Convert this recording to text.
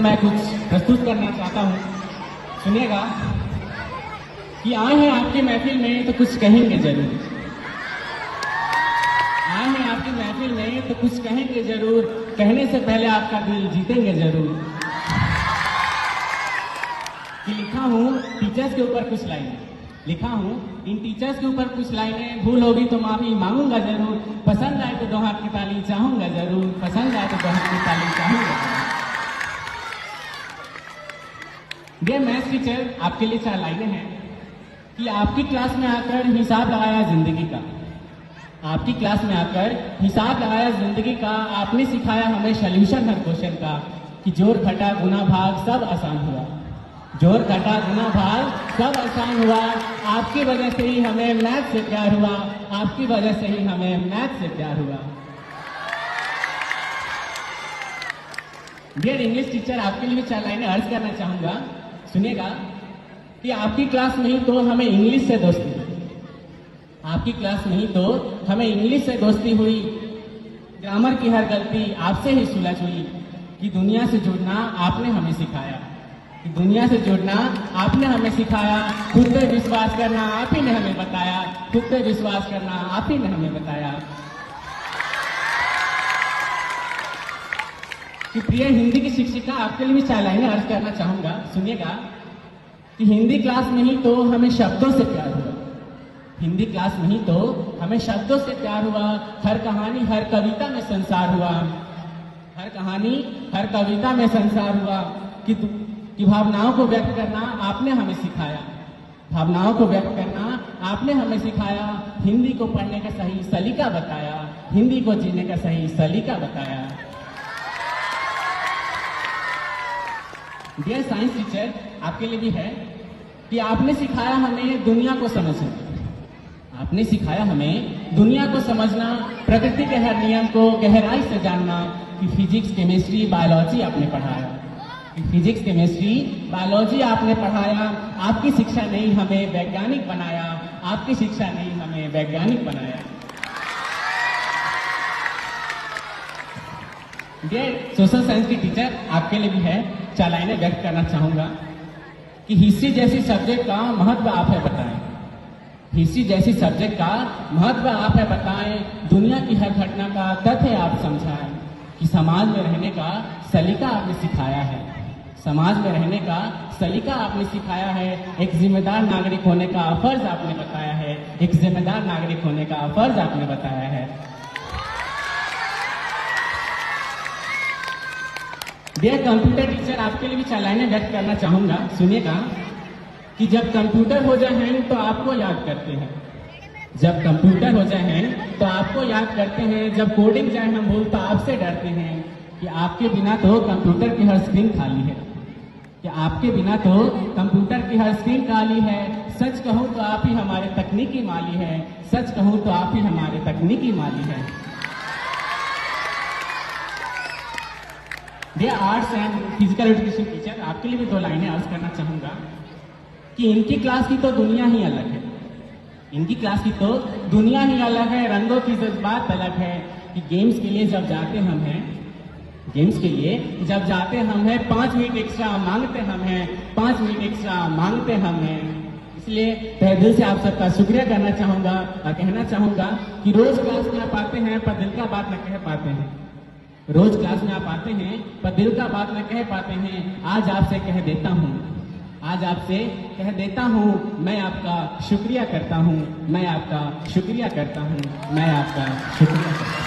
मैं कुछ प्रस्तुत करना चाहता हूँ, सुनिएगा। कि आए हैं आपकी महफिल में तो कुछ कहेंगे जरूर, आए हैं आपकी महफिल में तो कुछ कहेंगे जरूर, कहने से पहले आपका दिल जीतेंगे जरूर। कि लिखा हूँ टीचर्स के ऊपर कुछ लाइनें, लिखा हूँ इन टीचर्स के ऊपर कुछ लाइनें, भूल होगी तो माफी मांगूंगा जरूर, पसंद आए तो दो हाथ की ताली चाहूंगा जरूर, पसंद आए तो दो हाथ की ताली चाहूंगा जरूर। डियर मैथ्स टीचर, आपके लिए 4 लाइनें हैं। कि आपकी क्लास में आकर हिसाब लगाया जिंदगी का, आपकी क्लास में आकर हिसाब लगाया जिंदगी का, आपने सिखाया हमें सॉल्यूशन हर क्वेश्चन का। कि जोड़ घटा गुना भाग सब आसान हुआ, जोड़ घटा गुना भाग सब आसान हुआ, आपकी वजह से ही हमें मैथ से प्यार हुआ, आपकी वजह से ही हमें मैथ से प्यार हुआ। डियर इंग्लिश टीचर, आपके लिए 4 लाइनें अर्ज करना चाहूंगा, सुनिएगा। कि आपकी क्लास में ही तो हमें इंग्लिश से दोस्ती हुई, आपकी क्लास में ही तो हमें इंग्लिश से दोस्ती हुई, ग्रामर की हर गलती आपसे ही सुलझ हुई। कि दुनिया से जुड़ना आपने हमें सिखाया, कि दुनिया से जुड़ना आपने हमें सिखाया, खुद पे विश्वास करना आप ही ने हमें बताया, खुद पे विश्वास करना आप ही ने हमें बताया। कि प्रिय हिंदी की शिक्षिका, आपके लिए भी 4 लाइनें अर्ज करना चाहूंगा, सुनिएगा। कि हिंदी क्लास में ही तो हमें शब्दों से प्यार हुआ, हिंदी क्लास में ही तो हमें शब्दों से प्यार हुआ, हर कहानी हर कविता में संसार हुआ, हर कहानी हर कविता में संसार हुआ। कि भावनाओं को व्यक्त करना आपने हमें सिखाया, भावनाओं को व्यक्त करना आपने हमें सिखाया, हिंदी को पढ़ने का सही सलीका बताया, हिंदी को जीने का सही सलीका बताया। डियर साइंस टीचर, आपके लिए भी है। कि आपने सिखाया हमें दुनिया को समझना, आपने सिखाया हमें दुनिया को समझना, प्रकृति के हर नियम को गहराई से जानना। कि फिजिक्स केमिस्ट्री बायोलॉजी आपने पढ़ाया, कि फिजिक्स केमिस्ट्री बायोलॉजी आपने पढ़ाया, आपकी शिक्षा ने ही हमें वैज्ञानिक बनाया, आपकी शिक्षा ने ही हमें वैज्ञानिक बनाया। डियर सोशल साइंस की टीचर, आपके लिए भी है, 4 लाइनें व्यक्त करना चाहूंगा। कि हिस्ट्री जैसी सब्जेक्ट का महत्व आप है बताएं, हिस्ट्री जैसी सब्जेक्ट का महत्व आप है बताएं, दुनिया की हर घटना का तथ्य आप समझाएं। कि समाज में रहने का सलीका आपने सिखाया है, समाज में रहने का सलीका आपने सिखाया है, एक जिम्मेदार नागरिक होने का फर्ज आपने बताया है, एक जिम्मेदार नागरिक होने का फर्ज आपने बताया है। डियर कंप्यूटर टीचर, आपके लिए भी 4 लाइनें व्यक्त करना चाहूंगा, सुनिएगा। कि जब कंप्यूटर हो जाए हैं तो आपको याद करते हैं, जब कंप्यूटर हो जाए हैं तो आपको याद करते हैं, जब कोडिंग जाए हम भूल तो आपसे डरते हैं। कि आपके बिना तो कंप्यूटर की हर स्क्रीन खाली है, कि आपके बिना तो कंप्यूटर की हर स्क्रीन खाली है, सच कहूं तो आप ही हमारे तकनीकी माली है, सच कहूं तो आप ही हमारे तकनीकी माली है। Dear arts and physical education teacher, आपके लिए भी 2 लाइनें अर्ज करना चाहूंगा। कि इनकी क्लास की तो दुनिया ही अलग है, इनकी क्लास की तो दुनिया ही अलग है, रंगों की जज्बात अलग है। कि गेम्स के लिए जब जाते हम हैं, गेम्स के लिए जब जाते हम हैं, 5 मिनट एक्स्ट्रा मांगते हम हैं, 5 मिनट एक्स्ट्रा मांगते हम हैं। इसलिए तहे दिल से आप सबका शुक्रिया करना चाहूंगा और कहना चाहूंगा कि रोज क्लास में आप आते हैं पर दिल का बात न कह पाते हैं, रोज क्लास में आप आते हैं पर दिल का बात न कह पाते हैं। आज आपसे कह देता हूँ, आज आपसे कह देता हूँ, मैं आपका शुक्रिया करता हूँ, मैं आपका शुक्रिया करता हूँ, मैं आपका शुक्रिया करता हूँ।